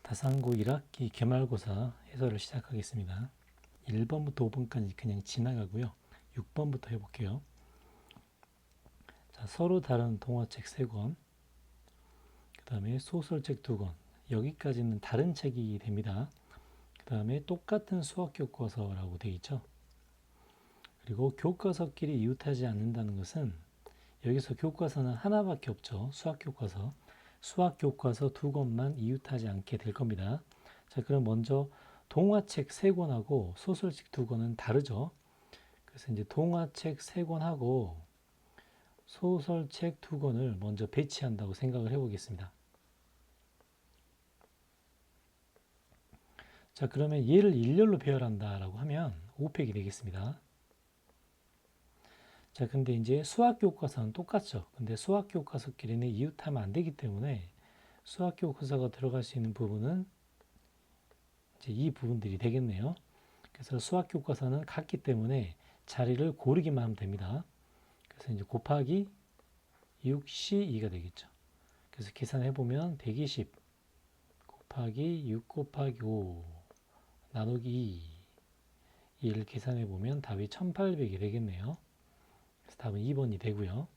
다산고 1학기 개말고사 해설을 시작하겠습니다. 1번부터 5번까지 그냥 지나가고요. 6번부터 해볼게요. 자, 서로 다른 동화책 3권, 그 다음에 소설책 2권, 여기까지는 다른 책이 됩니다. 그 다음에 똑같은 수학교과서라고 되어 있죠. 그리고 교과서끼리 이웃하지 않는다는 것은 여기서 교과서는 하나밖에 없죠. 수학교과서. 수학교과서 2권만 이웃하지 않게 될 겁니다. 자, 그럼 먼저 동화책 3권하고 소설책 2권은 다르죠. 그래서 이제 동화책 3권하고 소설책 2권을 먼저 배치한다고 생각을 해보겠습니다. 자, 그러면 얘를 일렬로 배열한다라고 하면 5팩이 되겠습니다. 자, 근데 이제 수학교과서는 똑같죠. 근데 수학교과서끼리는 이웃하면 안 되기 때문에 수학교과서가 들어갈 수 있는 부분은 이제 이 부분들이 되겠네요. 그래서 수학교과서는 같기 때문에 자리를 고르기만 하면 됩니다. 그래서 이제 곱하기 6C2가 되겠죠. 그래서 계산해보면 120 곱하기 6 곱하기 5 나누기 2 이를 계산해보면 답이 1800이 되겠네요. 그래서 답은 2번이 되고요.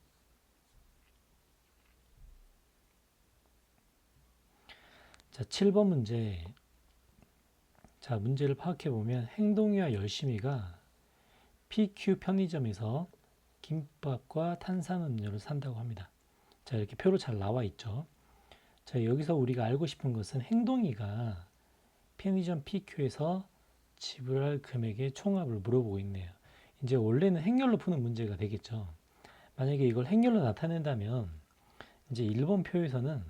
자, 7번 문제. 자, 문제를 파악해보면 행동이와 열심히가 PQ 편의점에서 김밥과 탄산음료를 산다고 합니다. 자, 이렇게 표로 잘 나와 있죠. 자, 여기서 우리가 알고 싶은 것은 행동이가 편의점 PQ에서 지불할 금액의 총합을 물어보고 있네요. 이제 원래는 행렬로 푸는 문제가 되겠죠. 만약에 이걸 행렬로 나타낸다면 이제 1번 표에서는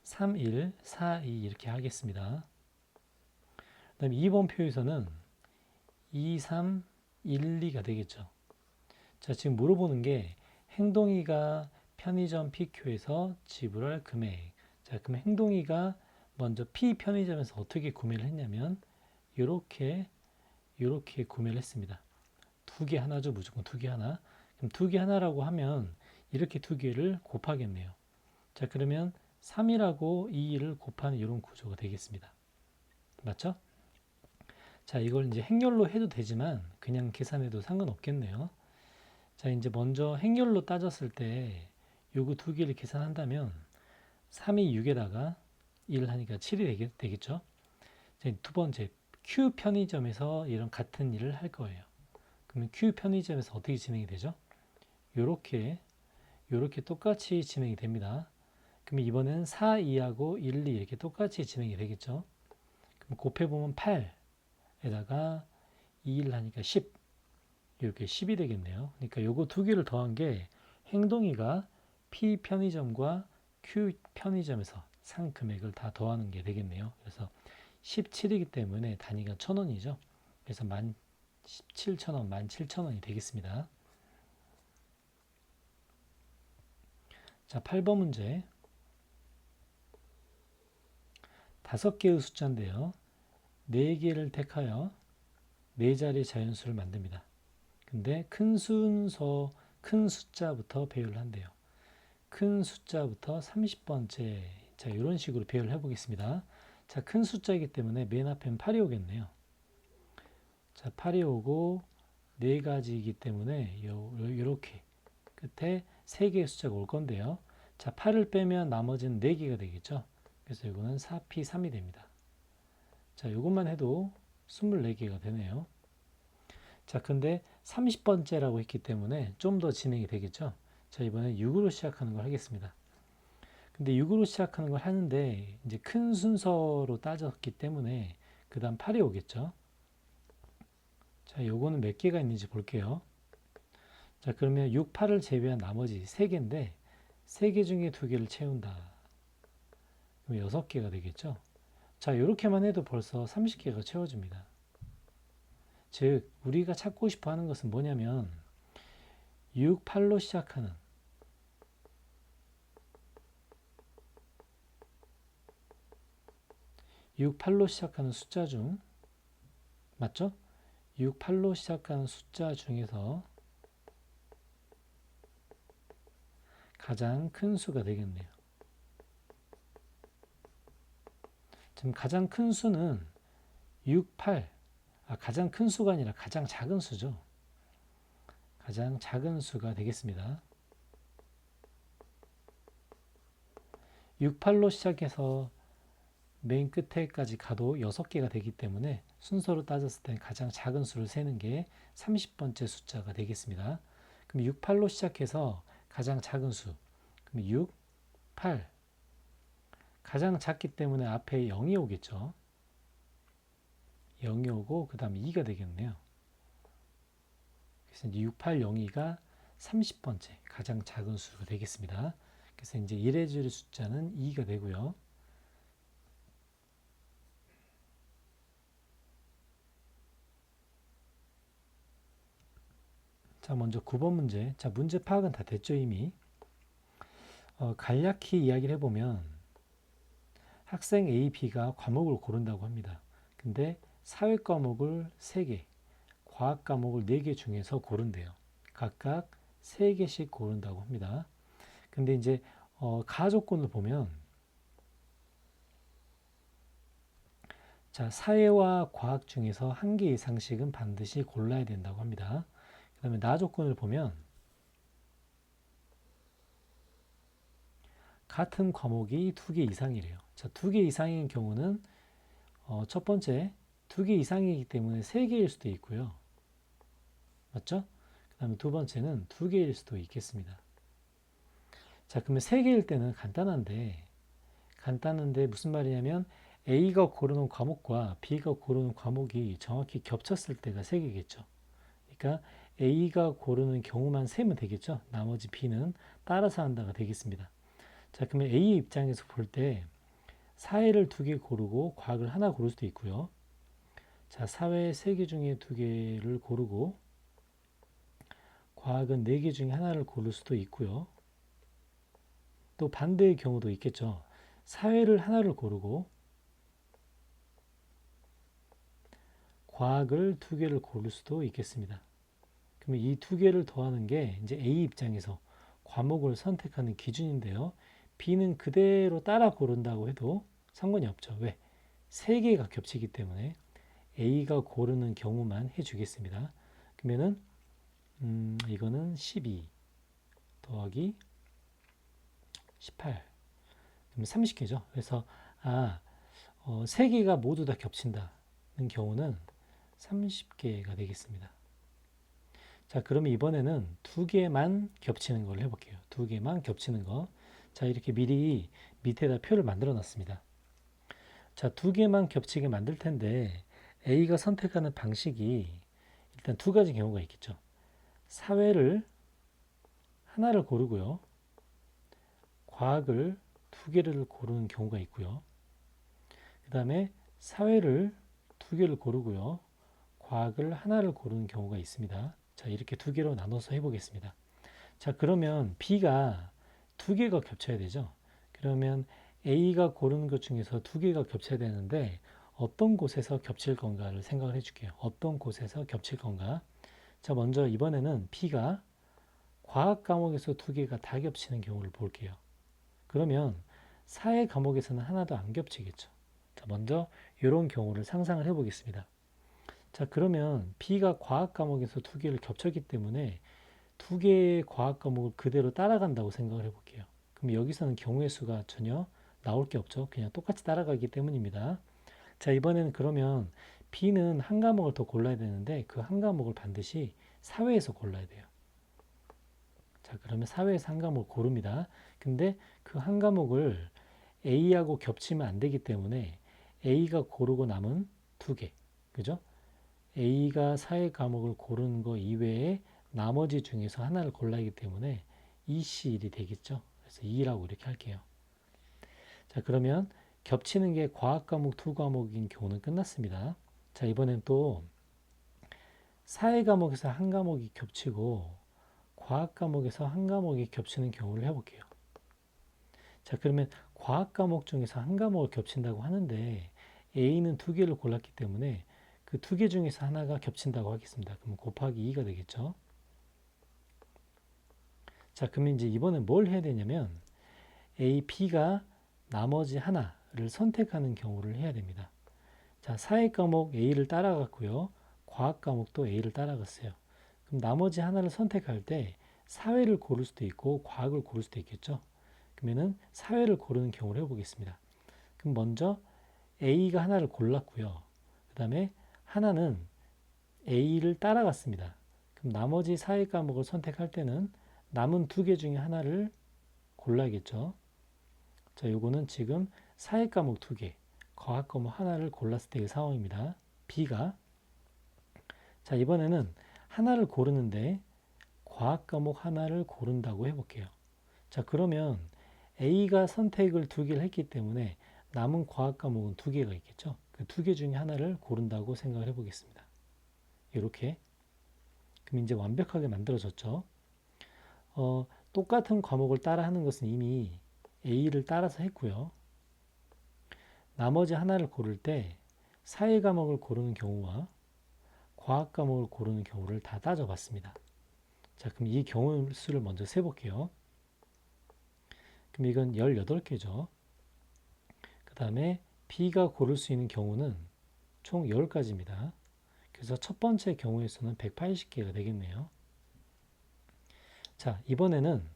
3, 1, 4, 2 이렇게 하겠습니다. 그 다음에 2번 표에서는 2, 3, 1, 2가 되겠죠. 자, 지금 물어보는 게 행동이가 편의점 PQ에서 지불할 금액. 자, 그럼 행동이가 먼저 P 편의점에서 어떻게 구매를 했냐면 이렇게 구매를 했습니다. 2개 하나죠. 무조건 2개 하나. 그럼 2개 하나라고 하면 이렇게 2개를 곱하겠네요. 자, 그러면 3이라고 2를 곱하는 이런 구조가 되겠습니다. 맞죠? 자, 이걸 이제 행렬로 해도 되지만 그냥 계산해도 상관없겠네요. 자, 이제 먼저 행렬로 따졌을 때 요거 2개를 계산한다면 3이 6에다가 1을 하니까 7이 되겠죠? 자, 두 번째, Q 편의점에서 이런 같은 일을 할 거예요. 그러면 Q 편의점에서 어떻게 진행이 되죠? 요렇게 똑같이 진행이 됩니다. 그럼 이번엔 4, 2하고 1, 2 이렇게 똑같이 진행이 되겠죠? 그럼 곱해보면 8에다가 2, 1 하니까 10 이렇게 10이 되겠네요. 그러니까 요거 2개를 더한 게 행동이가 P 편의점과 Q 편의점에서 산 금액을 다 더하는 게 되겠네요. 그래서 17이기 때문에 단위가 1000원이죠. 그래서 17,000원, 17,000원이 되겠습니다. 자, 8번 문제. 5개의 숫자인데요. 4개를 택하여 4자리의 자연수를 만듭니다. 근데 큰 숫자부터 배열을 한대요. 큰 숫자부터 30번째. 자, 이런 식으로 배열을 해보겠습니다. 자, 큰 숫자이기 때문에 맨 앞엔 8이 오겠네요. 자, 8이 오고 4가지이기 때문에 이렇게 끝에 3개의 숫자가 올 건데요. 자, 8을 빼면 나머지는 4개가 되겠죠. 그래서 이거는 4P3이 됩니다. 자, 이것만 해도 24개가 되네요. 자, 근데 30번째라고 했기 때문에 좀 더 진행이 되겠죠. 자, 이번엔 6으로 시작하는 걸 하겠습니다. 근데 6으로 시작하는 걸 하는데 이제 큰 순서로 따졌기 때문에 그 다음 8이 오겠죠. 자, 요거는 몇 개가 있는지 볼게요. 자, 그러면 6, 8을 제외한 나머지 3개인데 3개 중에 2개를 채운다. 그럼 6개가 되겠죠. 자, 이렇게만 해도 벌써 30개가 채워집니다. 즉, 우리가 찾고 싶어 하는 것은 뭐냐면 6, 8로 시작하는 6, 8로 시작하는 숫자 중 맞죠? 6, 8로 시작하는 숫자 중에서 가장 큰 수가 되겠네요. 지금 가장 큰 수는 6, 8. 가장 큰 수가 아니라 가장 작은 수죠. 가장 작은 수가 되겠습니다. 6, 8로 시작해서 맨 끝에까지 가도 6개가 되기 때문에 순서로 따졌을 때 가장 작은 수를 세는 게 30번째 숫자가 되겠습니다. 그럼 6, 8로 시작해서 가장 작은 수. 그럼 6, 8. 가장 작기 때문에 앞에 0이 오겠죠. 0이 오고 그 다음 2가 되겠네요. 그래서 이제 6, 8, 0, 2가 30번째 가장 작은 수가 되겠습니다. 그래서 이제 이래저래 숫자는 2가 되고요. 자, 먼저 9번 문제. 자, 문제 파악은 다 됐죠, 이미. 간략히 이야기를 해보면 학생 A, B가 과목을 고른다고 합니다. 근데 사회 과목을 3개, 과학 과목을 4개 중에서 고른대요. 각각 3개씩 고른다고 합니다. 근데 이제 가조건을 보면 자, 사회와 과학 중에서 1개 이상씩은 반드시 골라야 된다고 합니다. 그 다음에 나 조건을 보면 같은 과목이 2개 이상이래요. 자, 2개 이상인 경우는 첫 번째 2개 이상이기 때문에 3개일 수도 있고요. 맞죠? 그 다음에 두 번째는 2개일 수도 있겠습니다. 자, 그러면 3개일 때는 간단한데 무슨 말이냐면 A가 고르는 과목과 B가 고르는 과목이 정확히 겹쳤을 때가 3개겠죠. 그러니까 A가 고르는 경우만 세면 되겠죠. 나머지 B는 따라서 한다가 되겠습니다. 자, 그러면 A 입장에서 볼 때 사회를 2개 고르고 과학을 하나 고를 수도 있고요. 자, 사회 3개 중에 2개를 고르고 과학은 4개 중에 하나를 고를 수도 있고요. 또 반대의 경우도 있겠죠. 사회를 하나를 고르고 과학을 2개를 고를 수도 있겠습니다. 그러면 이 2개를 더하는 게 이제 A 입장에서 과목을 선택하는 기준인데요. B는 그대로 따라 고른다고 해도 상관이 없죠. 왜? 3개가 겹치기 때문에 A가 고르는 경우만 해주겠습니다. 그러면은 이거는 12 더하기 18 그럼 30개죠. 그래서 3개가 모두 다 겹친다는 경우는 30개가 되겠습니다. 자, 그러면 이번에는 2개만 겹치는 걸 해볼게요. 2개만 겹치는 거. 자, 이렇게 미리 밑에다 표를 만들어 놨습니다. 자, 2개만 겹치게 만들 텐데 A가 선택하는 방식이 일단 2가지 경우가 있겠죠. 사회를 하나를 고르고요. 과학을 2개를 고르는 경우가 있고요. 그 다음에 사회를 2개를 고르고요. 과학을 하나를 고르는 경우가 있습니다. 자, 이렇게 2개로 나눠서 해보겠습니다. 자, 그러면 B가 2개가 겹쳐야 되죠. 그러면 A가 고르는 것 중에서 2개가 겹쳐야 되는데 어떤 곳에서 겹칠 건가를 생각을 해줄게요. 어떤 곳에서 겹칠 건가? 자, 먼저 이번에는 B가 과학 과목에서 2개가 다 겹치는 경우를 볼게요. 그러면 사회 과목에서는 하나도 안 겹치겠죠. 자, 먼저 이런 경우를 상상을 해보겠습니다. 자, 그러면 B가 과학 과목에서 2개를 겹쳤기 때문에 2개의 과학 과목을 그대로 따라간다고 생각을 해볼게요. 그럼 여기서는 경우의 수가 전혀 나올 게 없죠. 그냥 똑같이 따라가기 때문입니다. 자, 이번에는 그러면 B는 한 과목을 더 골라야 되는데 그 한 과목을 반드시 사회에서 골라야 돼요. 자, 그러면 사회에서 한 과목을 고릅니다. 근데 그 한 과목을 A하고 겹치면 안 되기 때문에 A가 고르고 남은 2개. 그죠? A가 사회 과목을 고르는 거 이외에 나머지 중에서 하나를 골라야 하기 때문에 EC1이 되겠죠. 그래서 2라고 이렇게 할게요. 자, 그러면 겹치는 게 과학 과목 2과목인 경우는 끝났습니다. 자, 이번엔 또 사회 과목에서 한 과목이 겹치고 과학 과목에서 한 과목이 겹치는 경우를 해볼게요. 자, 그러면 과학 과목 중에서 한 과목을 겹친다고 하는데 A는 2개를 골랐기 때문에 그 2개 중에서 하나가 겹친다고 하겠습니다. 그럼 곱하기 2가 되겠죠. 자, 그러면 이제 이번엔 뭘 해야 되냐면 A, B가 나머지 하나, 선택하는 경우를 해야 됩니다. 자, 사회 과목 A를 따라갔고요. 과학 과목도 A를 따라갔어요. 그럼 나머지 하나를 선택할 때 사회를 고를 수도 있고 과학을 고를 수도 있겠죠. 그러면은 사회를 고르는 경우를 해보겠습니다. 그럼 먼저 A가 하나를 골랐고요. 그 다음에 하나는 A를 따라갔습니다. 그럼 나머지 사회 과목을 선택할 때는 남은 두 개 중에 하나를 골라야겠죠. 자, 요거는 지금 사회 과목 두 개, 과학 과목 하나를 골랐을 때의 상황입니다. B가. 자, 이번에는 하나를 고르는데 과학 과목 하나를 고른다고 해볼게요. 자, 그러면 A가 선택을 두 개를 했기 때문에 남은 과학 과목은 두 개가 있겠죠. 그 두 개 중에 하나를 고른다고 생각을 해보겠습니다. 이렇게. 그럼 이제 완벽하게 만들어졌죠. 똑같은 과목을 따라 하는 것은 이미 A를 따라서 했고요. 나머지 하나를 고를 때 사회 과목을 고르는 경우와 과학 과목을 고르는 경우를 다 따져봤습니다. 자, 그럼 이 경우 수를 먼저 세볼게요. 그럼 이건 18개죠. 그 다음에 B가 고를 수 있는 경우는 총 10가지입니다. 그래서 첫 번째 경우의 수는 180개가 되겠네요. 자, 이번에는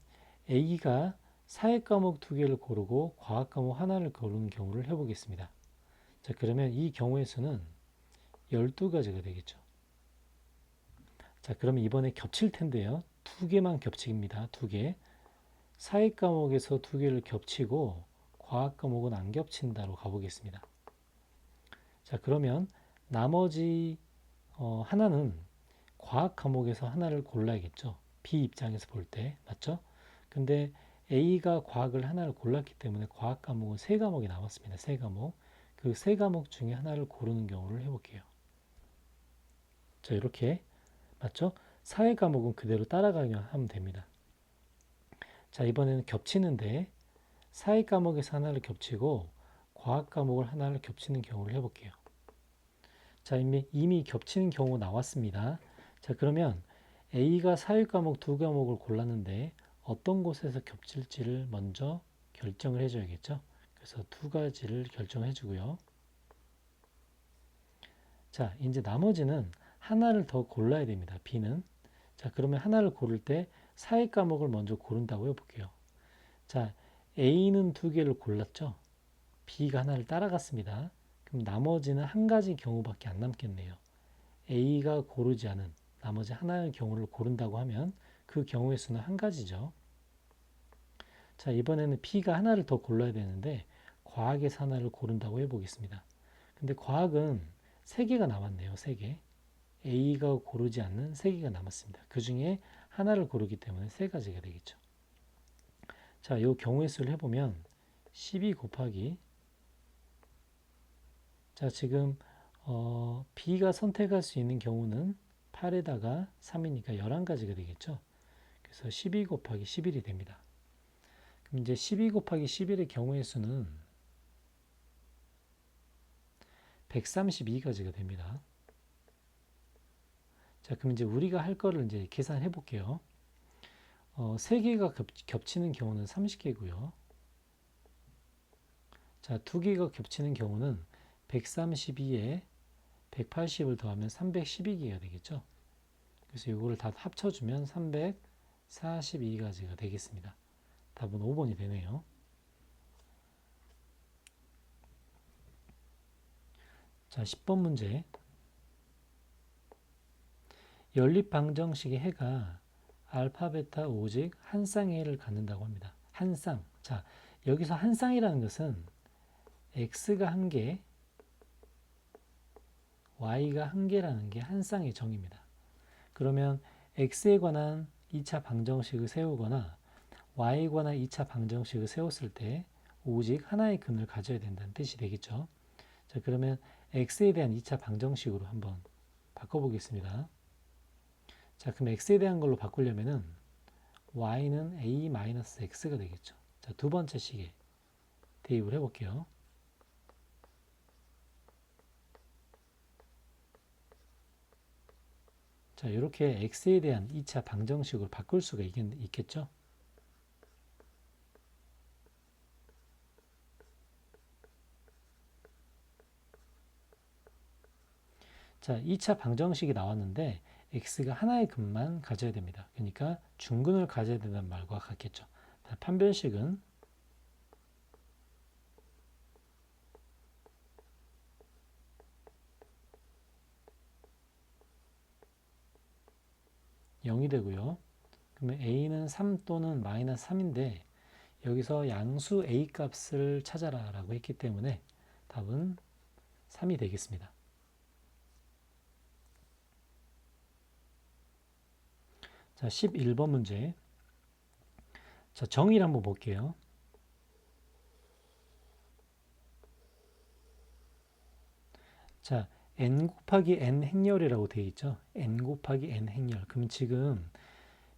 A가 사회 과목 두 개를 고르고 과학 과목 하나를 고르는 경우를 해보겠습니다. 자, 그러면 이 경우의 수는 12가지가 되겠죠. 자, 그러면 이번에 겹칠 텐데요. 두 개만 겹칩니다. 두 개. 사회 과목에서 두 개를 겹치고 과학 과목은 안 겹친다로 가보겠습니다. 자, 그러면 나머지 하나는 과학 과목에서 하나를 골라야겠죠. B 입장에서 볼 때. 맞죠? 근데 A가 과학을 하나를 골랐기 때문에 과학 과목은 세 과목이 남았습니다. 세 과목. 그 세 과목 중에 하나를 고르는 경우를 해볼게요. 자, 이렇게. 맞죠? 사회 과목은 그대로 따라가기만 하면 됩니다. 자, 이번에는 겹치는데 사회 과목에서 하나를 겹치고 과학 과목을 하나를 겹치는 경우를 해볼게요. 자, 이미 겹치는 경우 나왔습니다. 자, 그러면 A가 사회 과목 두 과목을 골랐는데 어떤 곳에서 겹칠지를 먼저 결정을 해줘야겠죠. 그래서 두 가지를 결정해 주고요. 자, 이제 나머지는 하나를 더 골라야 됩니다. B는. 자, 그러면 하나를 고를 때 사회 과목을 먼저 고른다고 해볼게요. 자, A는 두 개를 골랐죠. B가 하나를 따라갔습니다. 그럼 나머지는 한 가지 경우밖에 안 남겠네요. A가 고르지 않은 나머지 하나의 경우를 고른다고 하면 그 경우의 수는 한 가지죠. 자, 이번에는 B가 하나를 더 골라야 되는데 과학에서 하나를 고른다고 해보겠습니다. 근데 과학은 세 개가 남았네요. 세 개. A가 고르지 않는 세 개가 남았습니다. 그 중에 하나를 고르기 때문에 세 가지가 되겠죠. 자, 이 경우의 수를 해보면 12 곱하기 자, 지금 B가 선택할 수 있는 경우는 8에다가 3이니까 11가지가 되겠죠. 그래서 12 곱하기 11이 됩니다. 그럼 이제 12 곱하기 11의 경우의 수는 132가지가 됩니다. 자, 그럼 이제 우리가 할 거를 이제 계산해 볼게요. 3개가 겹치는 경우는 30개고요. 자, 2개가 겹치는 경우는 132에 180을 더하면 312개가 되겠죠. 그래서 이거를 다 합쳐주면 342가지가 되겠습니다. 답은 5번이 되네요. 자, 10번 문제. 연립방정식의 해가 알파, 베타, 오직 한 쌍의 해를 갖는다고 합니다. 한 쌍. 자, 여기서 한 쌍이라는 것은 x가 한 개, y가 한 개라는 게 한 쌍의 정의입니다. 그러면 x에 관한 2차 방정식을 세우거나 y에 관한 2차 방정식을 세웠을 때 오직 하나의 근을 가져야 된다는 뜻이 되겠죠. 자, 그러면 x에 대한 2차 방정식으로 한번 바꿔보겠습니다. 자, 그럼 x에 대한 걸로 바꾸려면은 y는 a-x가 되겠죠. 자, 두 번째 식에 대입을 해볼게요. 자, 이렇게 x에 대한 2차 방정식으로 바꿀 수가 있겠죠. 자, 2차 방정식이 나왔는데 x가 하나의 근만 가져야 됩니다. 그러니까 중근을 가져야 된다는 말과 같겠죠. 판별식은 0이 되고요. 그러면 a는 3 또는 마이너스 3인데 여기서 양수 a 값을 찾아라 라고 했기 때문에 답은 3이 되겠습니다. 자, 11번 문제. 자, 정의를 한번 볼게요. 자, n 곱하기 n 행렬이라고 되어 있죠. n 곱하기 n 행렬. 그럼 지금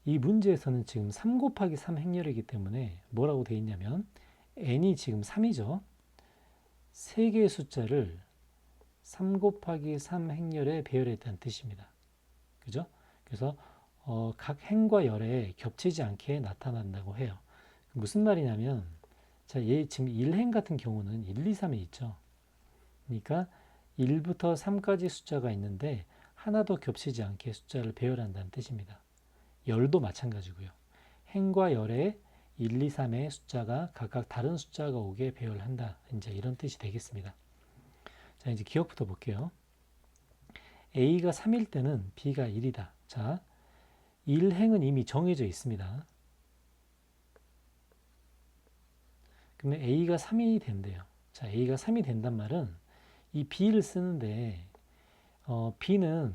이 문제에서는 지금 3 곱하기 3 행렬이기 때문에 뭐라고 되어 있냐면 n이 지금 3이죠. 3개의 숫자를 3 곱하기 3 행렬에 배열했다는 뜻입니다. 그죠? 그래서 각 행과 열에 겹치지 않게 나타난다고 해요. 무슨 말이냐면 자, 얘 지금 1행 같은 경우는 1, 2, 3이 있죠. 그러니까 1부터 3까지 숫자가 있는데 하나도 겹치지 않게 숫자를 배열한다는 뜻입니다. 열도 마찬가지고요. 행과 열에 1, 2, 3의 숫자가 각각 다른 숫자가 오게 배열한다. 이제 이런 뜻이 되겠습니다. 자, 이제 기억부터 볼게요. A가 3일 때는 B가 1이다. 자, 1행은 이미 정해져 있습니다. 그러면 A가 3이 된대요. 자, A가 3이 된단 말은 이 B를 쓰는데 B는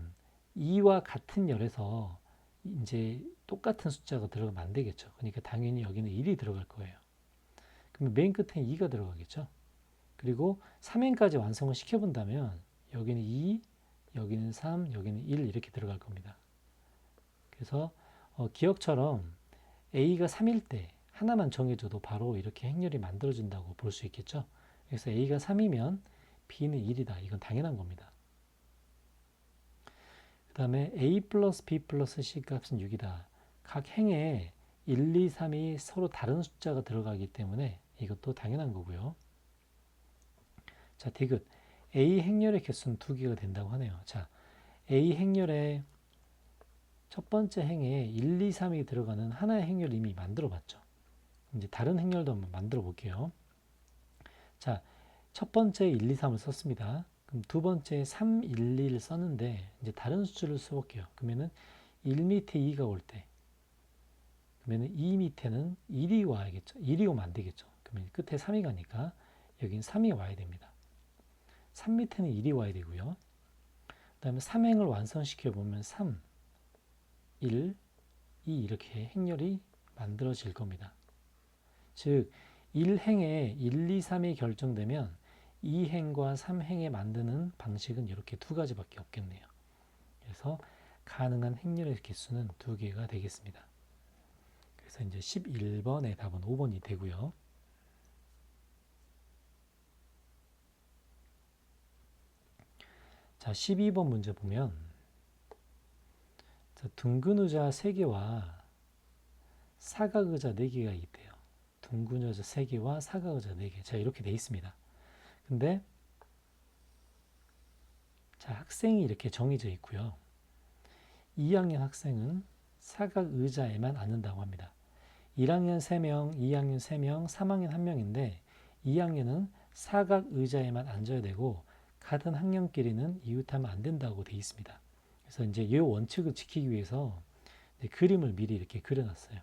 2와 같은 열에서 이제 똑같은 숫자가 들어가면 안 되겠죠. 그러니까 당연히 여기는 1이 들어갈 거예요. 그러면 맨 끝에 2가 들어가겠죠. 그리고 3행까지 완성을 시켜본다면 여기는 2, 여기는 3, 여기는 1 이렇게 들어갈 겁니다. 그래서 기억처럼 A가 3일 때 하나만 정해줘도 바로 이렇게 행렬이 만들어진다고 볼 수 있겠죠. 그래서 A가 3이면 B는 1이다. 이건 당연한 겁니다. 그 다음에 A 플러스 B 플러스 C 값은 6이다. 각 행에 1, 2, 3이 서로 다른 숫자가 들어가기 때문에 이것도 당연한 거고요. 자, 디귿. A 행렬의 개수는 2개가 된다고 하네요. 자, A 행렬의 첫 번째 행에 1, 2, 3이 들어가는 하나의 행렬 이미 만들어 봤죠. 이제 다른 행렬도 한번 만들어 볼게요. 자, 첫 번째 1, 2, 3을 썼습니다. 그럼 두 번째 3, 1, 2를 썼는데 이제 다른 수를 써볼게요. 그러면은 1 밑에 2가 올 때, 그러면은 2 밑에는 1이 와야겠죠. 1이 오면 안 되겠죠. 그러면 끝에 3이 가니까 여긴 3이 와야 됩니다. 3 밑에는 1이 와야 되고요. 그 다음에 3행을 완성시켜 보면 3, 1, 2 이렇게 행렬이 만들어질 겁니다. 즉 1행에 1, 2, 3이 결정되면 2행과 3행에 만드는 방식은 이렇게 두 가지밖에 없겠네요. 그래서 가능한 행렬의 개수는 2개가 되겠습니다. 그래서 이제 11번의 답은 5번이 되고요. 자, 12번 문제 보면 자, 둥근 의자 3개와 사각 의자 4개가 있대요. 둥근 의자 3개와 사각 의자 4개. 자, 이렇게 돼 있습니다. 근데 자, 학생이 이렇게 정해져 있고요. 2학년 학생은 사각 의자에만 앉는다고 합니다. 1학년 3명, 2학년 3명, 3학년 1명인데 2학년은 사각 의자에만 앉아야 되고 같은 학년끼리는 이웃하면 안 된다고 되어 있습니다. 그래서 이제 이 원칙을 지키기 위해서 그림을 미리 이렇게 그려놨어요.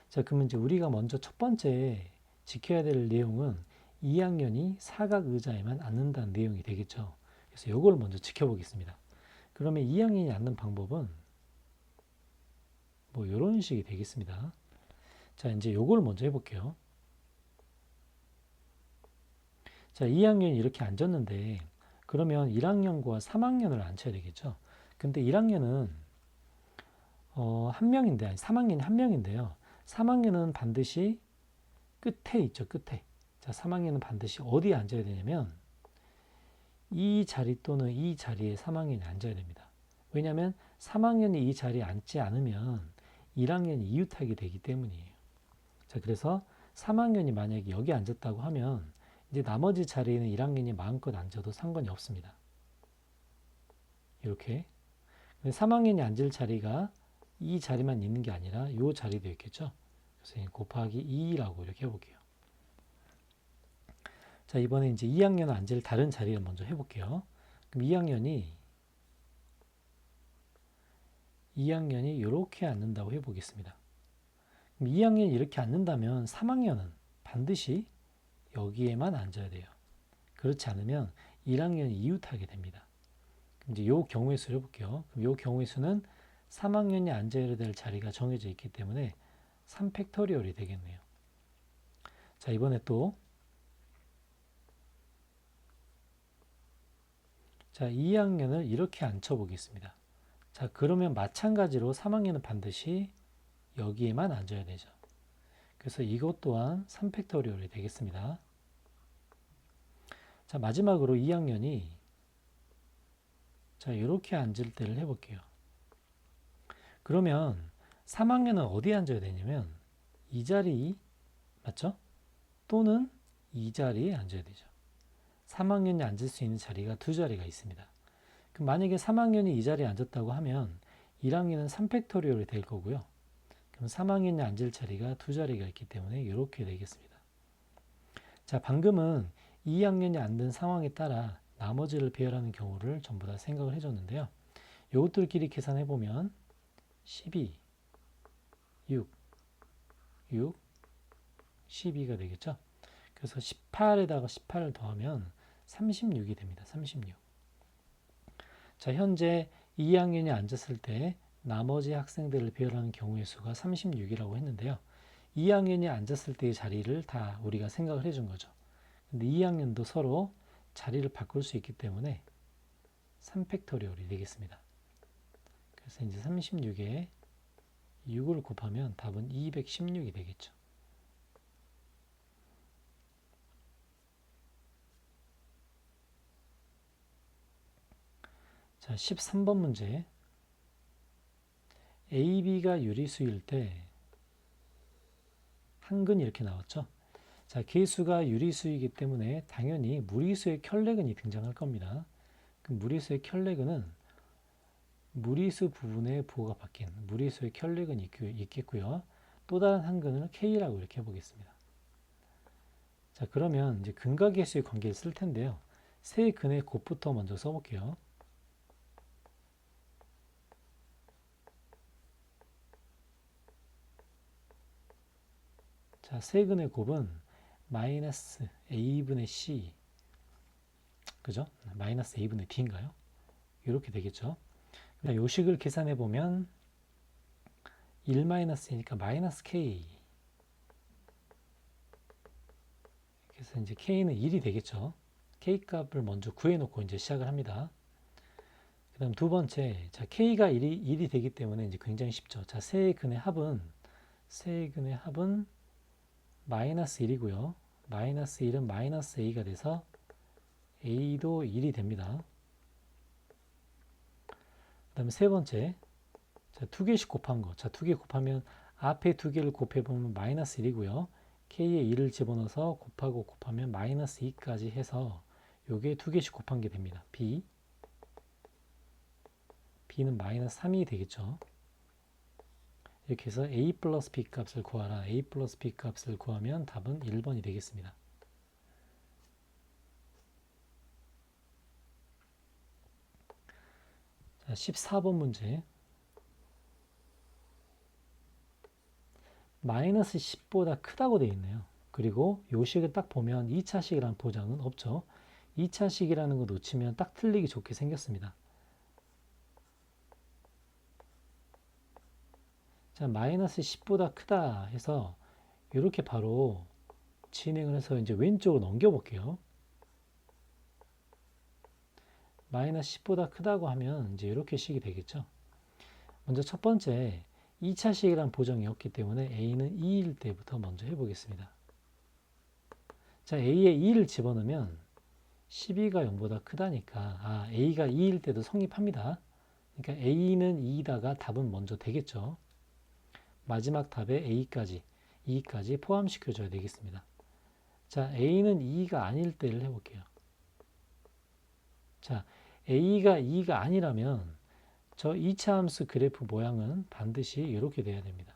자, 그러면 이제 우리가 먼저 첫 번째 지켜야 될 내용은 2학년이 사각 의자에만 앉는다는 내용이 되겠죠. 그래서 이걸 먼저 지켜보겠습니다. 그러면 2학년이 앉는 방법은 뭐 이런 식이 되겠습니다. 자, 이제 요걸 먼저 해볼게요. 자, 2학년이 이렇게 앉았는데 그러면 1학년과 3학년을 앉혀야 되겠죠. 근데 1학년은 한 명인데, 아니 3학년이 한 명인데요. 3학년은 반드시 끝에 있죠, 끝에. 자, 3학년은 반드시 어디에 앉아야 되냐면 이 자리 또는 이 자리에 3학년이 앉아야 됩니다. 왜냐하면 3학년이 이 자리에 앉지 않으면 1학년이 이웃하게 되기 때문이에요. 자, 그래서 3학년이 만약에 여기 앉았다고 하면 이제 나머지 자리에는 1학년이 마음껏 앉아도 상관이 없습니다. 이렇게. 근데 3학년이 앉을 자리가 이 자리만 있는 게 아니라 이 자리도 있겠죠. 그래서 곱하기 2라고 이렇게 해볼게요. 자, 이번에 이제 2학년 앉을 다른 자리를 먼저 해볼게요. 그럼 2학년이 이렇게 앉는다고 해보겠습니다. 그럼 2학년이 이렇게 앉는다면 3학년은 반드시 여기에만 앉아야 돼요. 그렇지 않으면 1학년이 이웃하게 됩니다. 이제 요 경우의 수를 해볼게요. 그럼 요 경우의 수는 3학년이 앉아야 될 자리가 정해져 있기 때문에 3팩토리얼이 되겠네요. 자, 이번에 또 자, 2학년을 이렇게 앉혀보겠습니다. 자, 그러면 마찬가지로 3학년은 반드시 여기에만 앉아야 되죠. 그래서 이것 또한 3팩토리얼이 되겠습니다. 자, 마지막으로 2학년이 자, 이렇게 앉을 때를 해볼게요. 그러면 3학년은 어디에 앉아야 되냐면 이 자리 맞죠? 또는 이 자리에 앉아야 되죠. 3학년이 앉을 수 있는 자리가 두 자리가 있습니다. 그럼 만약에 3학년이 이 자리에 앉았다고 하면 1학년은 3팩토리얼이 될 거고요. 그럼 3학년이 앉을 자리가 두 자리가 있기 때문에 이렇게 되겠습니다. 자, 방금은 2학년이 앉는 상황에 따라 나머지를 배열하는 경우를 전부 다 생각을 해줬는데요. 이것들끼리 계산해보면 12, 6, 12가 되겠죠. 그래서 18에다가 18을 더하면 36이 됩니다. 36. 자, 현재 2학년이 앉았을 때 나머지 학생들을 배열하는 경우의 수가 36이라고 했는데요. 2학년이 앉았을 때의 자리를 다 우리가 생각을 해준 거죠. 근데 2학년도 서로 자리를 바꿀 수 있기 때문에 3팩토리얼이 되겠습니다. 그래서 이제 36에 6을 곱하면 답은 216이 되겠죠. 자, 13번 문제. AB가 유리수일 때 한근이 이렇게 나왔죠. 자, 개수가 유리수이기 때문에 당연히 무리수의 켤레근이 등장할 겁니다. 그 무리수의 켤레근은 무리수 부분의 부호가 바뀐 무리수의 켤레근이 있겠고요. 또 다른 한근을 K라고 이렇게 해보겠습니다. 자, 그러면 이제 근과 개수의 관계를 쓸 텐데요. 세 근의 곱부터 먼저 써볼게요. 자, 세근의 곱은 마이너스 a분의 c, 그죠? 마이너스 a분의 d인가요? 이렇게 되겠죠. 요식을 계산해 보면 1-이니까 마이너스 k. 그래서 이제 k는 1이 되겠죠. k 값을 먼저 구해놓고 이제 시작을 합니다. 그 다음 두 번째, 자, k가 1이 되기 때문에 이제 굉장히 쉽죠. 자, 세근의 합은 마이너스 1이고요. 마이너스 1은 마이너스 a가 돼서 a도 1이 됩니다. 그 다음에 세 번째, 자, 두 개씩 곱한 거. 자, 두 개 곱하면 앞에 두 개를 곱해보면 마이너스 1이고요. k에 2를 집어넣어서 곱하면 마이너스 2까지 해서 요게 두 개씩 곱한 게 됩니다. b는 마이너스 3이 되겠죠. 이렇게 해서 a 플러스 b 값을 구하라. a 플러스 b 값을 구하면 답은 1번이 되겠습니다. 자, 14번 문제. 마이너스 10보다 크다고 되어 있네요. 그리고 요식을 딱 보면 2차식이라는 보장은 없죠. 2차식이라는 거 놓치면 딱 틀리기 좋게 생겼습니다. 자, 마이너스 10보다 크다 해서 이렇게 바로 진행을 해서 이제 왼쪽으로 넘겨 볼게요. 마이너스 10보다 크다고 하면 이제 이렇게 식이 되겠죠. 먼저 첫 번째 2차식이란 보정이 없기 때문에 a는 2일 때부터 먼저 해보겠습니다. 자, a에 2를 집어넣으면 12가 0보다 크다니까 a가 2일 때도 성립합니다. 그러니까 a는 2다가 답은 먼저 되겠죠. 마지막 답에 a까지 2까지 포함시켜줘야 되겠습니다. 자, a는 2가 아닐 때를 해볼게요. 자, A가 2가 아니라면 저 2차 함수 그래프 모양은 반드시 이렇게 돼야 됩니다.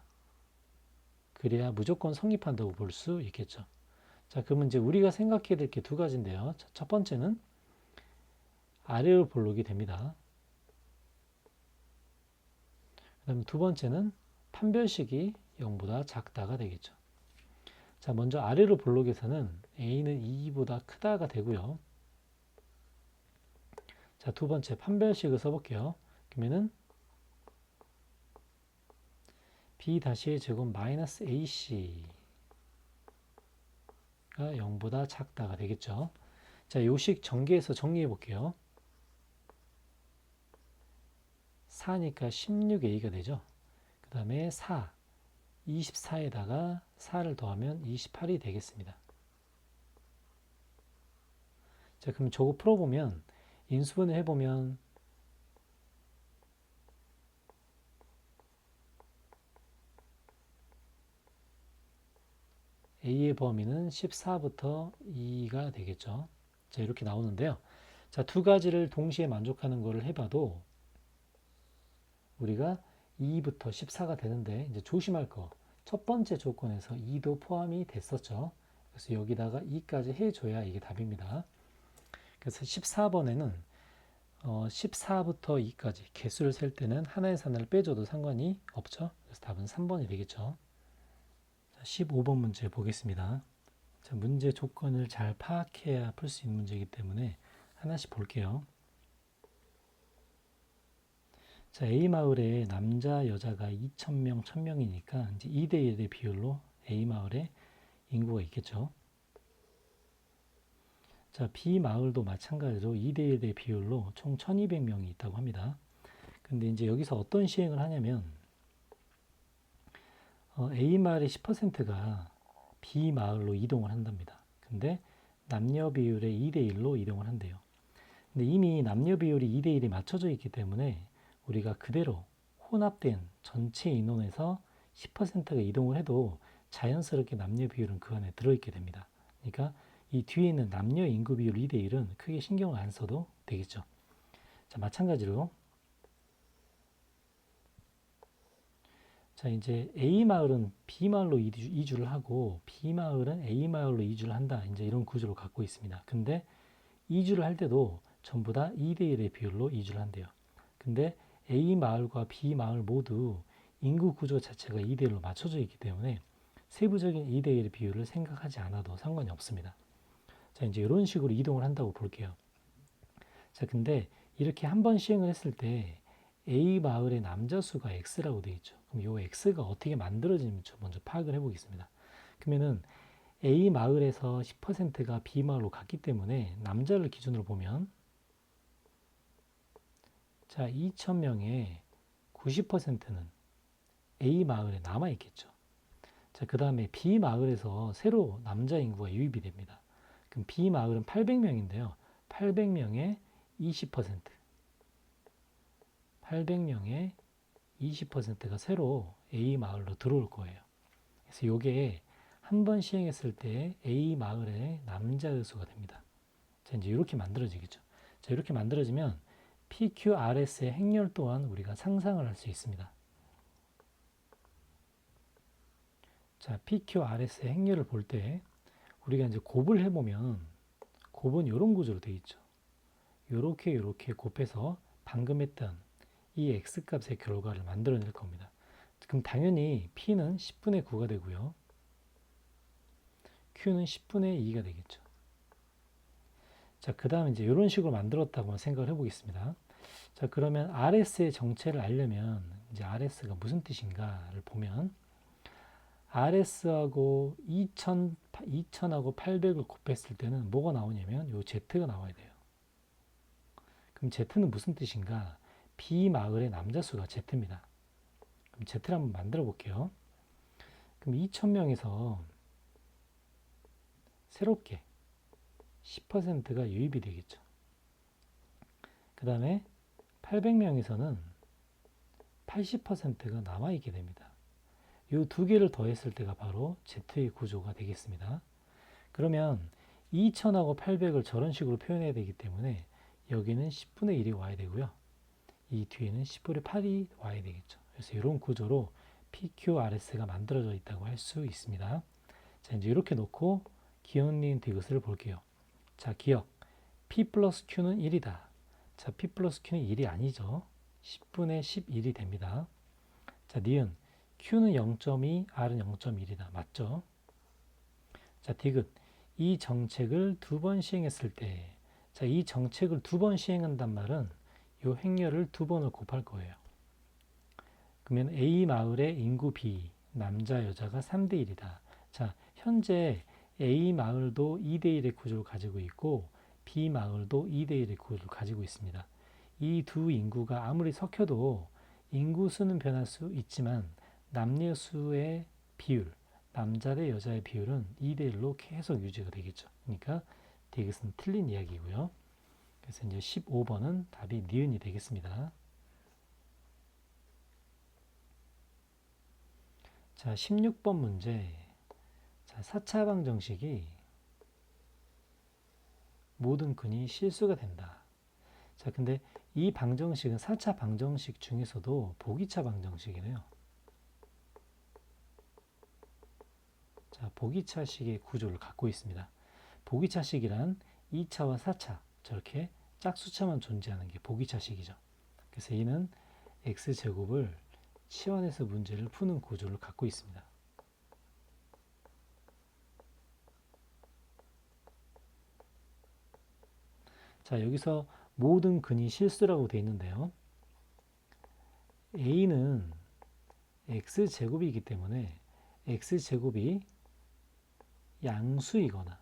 그래야 무조건 성립한다고 볼 수 있겠죠. 자, 그러면 이제 우리가 생각해야 될 게 두 가지인데요. 자, 첫 번째는 아래로 볼록이 됩니다. 그 다음에 두 번째는 판별식이 0보다 작다가 되겠죠. 자, 먼저 아래로 볼록에서는 A는 2보다 크다가 되고요. 자, 두 번째 판별식을 써볼게요. 그러면은 B-의 제곱 마이너스 AC가 0보다 작다가 되겠죠. 자, 요식 전개해서 정리해 볼게요. 4니까 16A가 되죠. 그 다음에 4, 24에다가 4를 더하면 28이 되겠습니다. 자, 그럼 저거 풀어보면 인수분해 해보면 A의 범위는 14부터 2가 되겠죠. 자, 이렇게 나오는데요. 자, 두 가지를 동시에 만족하는 거를 해봐도 우리가 2부터 14가 되는데 이제 조심할 거. 첫 번째 조건에서 2도 포함이 됐었죠. 그래서 여기다가 2까지 해줘야 이게 답입니다. 그래서 14번에는 14부터 2까지 개수를 셀 때는 하나의 산을 빼줘도 상관이 없죠. 그래서 답은 3번이 되겠죠. 15번 문제 보겠습니다. 자, 문제 조건을 잘 파악해야 풀 수 있는 문제이기 때문에 하나씩 볼게요. 자, A 마을에 남자, 여자가 2,000명, 1,000명이니까 이제 2대 1의 비율로 A 마을에 인구가 있겠죠. 자, B 마을도 마찬가지로 2대 1의 비율로 총 1,200명이 있다고 합니다. 근데 이제 여기서 어떤 시행을 하냐면 A 마을의 10%가 B 마을로 이동을 한답니다. 근데 남녀 비율의 2대 1로 이동을 한대요. 근데 이미 남녀 비율이 2대 1이 맞춰져 있기 때문에 우리가 그대로 혼합된 전체 인원에서 10%가 이동을 해도 자연스럽게 남녀 비율은 그 안에 들어있게 됩니다. 그러니까 이 뒤에 있는 남녀 인구 비율 2대 1은 크게 신경을 안 써도 되겠죠. 자, 마찬가지로 자, 이제 A 마을은 B 마을로 이주를 하고 B 마을은 A 마을로 이주를 한다. 이제 이런 구조를 갖고 있습니다. 근데 이주를 할 때도 전부 다 2대 1의 비율로 이주를 한대요. 근데 A 마을과 B 마을 모두 인구 구조 자체가 2대 1로 맞춰져 있기 때문에 세부적인 2대 1의 비율을 생각하지 않아도 상관이 없습니다. 자, 이제 이런 식으로 이동을 한다고 볼게요. 자, 근데 이렇게 한 번 시행을 했을 때 A 마을의 남자 수가 X라고 되어 있죠. 그럼 이 X가 어떻게 만들어지는지 먼저 파악을 해보겠습니다. 그러면은 A 마을에서 10%가 B 마을로 갔기 때문에 남자를 기준으로 보면 자, 2,000명의 90%는 A 마을에 남아 있겠죠. 자, 그 다음에 B 마을에서 새로 남자 인구가 유입이 됩니다. 그럼 B 마을은 800명인데요. 800명의 20%, 800명의 20%가 새로 A 마을로 들어올 거예요. 그래서 이게 한 번 시행했을 때 A 마을의 남자의 수가 됩니다. 자, 이제 이렇게 만들어지겠죠. 자, 이렇게 만들어지면 PQRS의 행렬 또한 우리가 상상을 할 수 있습니다. 자, PQRS의 행렬을 볼 때 우리가 이제 곱을 해보면 곱은 이런 구조로 되어 있죠. 요렇게 곱해서 방금 했던 이 X값의 결과를 만들어낼 겁니다. 그럼 당연히 P는 10분의 9가 되고요. Q는 10분의 2가 되겠죠. 자, 그 다음에 이제 이런 식으로 만들었다고 생각을 해보겠습니다. 자, 그러면 RS의 정체를 알려면 이제 RS가 무슨 뜻인가를 보면 RS하고 2000하고 800을 곱했을 때는 뭐가 나오냐면 요 Z가 나와야 돼요. 그럼 Z는 무슨 뜻인가? B 마을의 남자 수가 Z입니다. 그럼 Z를 한번 만들어 볼게요. 그럼 2000명에서 새롭게 10%가 유입이 되겠죠. 그 다음에 800명에서는 80%가 남아있게 됩니다. 이 두 개를 더했을 때가 바로 Z의 구조가 되겠습니다. 그러면 2000하고 800을 저런 식으로 표현해야 되기 때문에 여기는 10분의 1이 와야 되고요. 이 뒤에는 10분의 8이 와야 되겠죠. 그래서 이런 구조로 PQRS가 만들어져 있다고 할 수 있습니다. 자, 이제 이렇게 놓고 기억니은트 이것을 볼게요. 자, 기억. P 플러스 Q는 1이다. 자, P 플러스 Q는 1이 아니죠. 10분의 11이 됩니다. 자, 니은. Q는 0.2, R은 0.1이다. 맞죠? 자, 디귿. 이 정책을 두 번 시행했을 때, 자, 이 정책을 두 번 시행한단 말은 이 행렬을 두 번을 곱할 거예요. 그러면 A 마을의 인구 B, 남자, 여자가 3대 1이다. 자, 현재 A 마을도 2대 1의 구조를 가지고 있고 B 마을도 2대 1의 구조를 가지고 있습니다. 이 두 인구가 아무리 섞여도 인구 수는 변할 수 있지만 남녀 수의 비율, 남자 대 여자의 비율은 2대 1로 계속 유지가 되겠죠. 그러니까 이것은 틀린 이야기고요. 그래서 이제 15번은 답이 니은이 되겠습니다. 자, 16번 문제. 자, 4차 방정식이 모든 근이 실수가 된다. 자, 근데 이 방정식은 4차 방정식 중에서도 보기차 방정식이네요. 자, 보기차식의 구조를 갖고 있습니다. 보기차식이란 2차와 4차, 저렇게 짝수차만 존재하는 게 보기차식이죠. 그래서 이는 x제곱을 치환해서 문제를 푸는 구조를 갖고 있습니다. 자, 여기서 모든 근이 실수라고 되어 있는데요. a는 x제곱이기 때문에 x제곱이 양수이거나,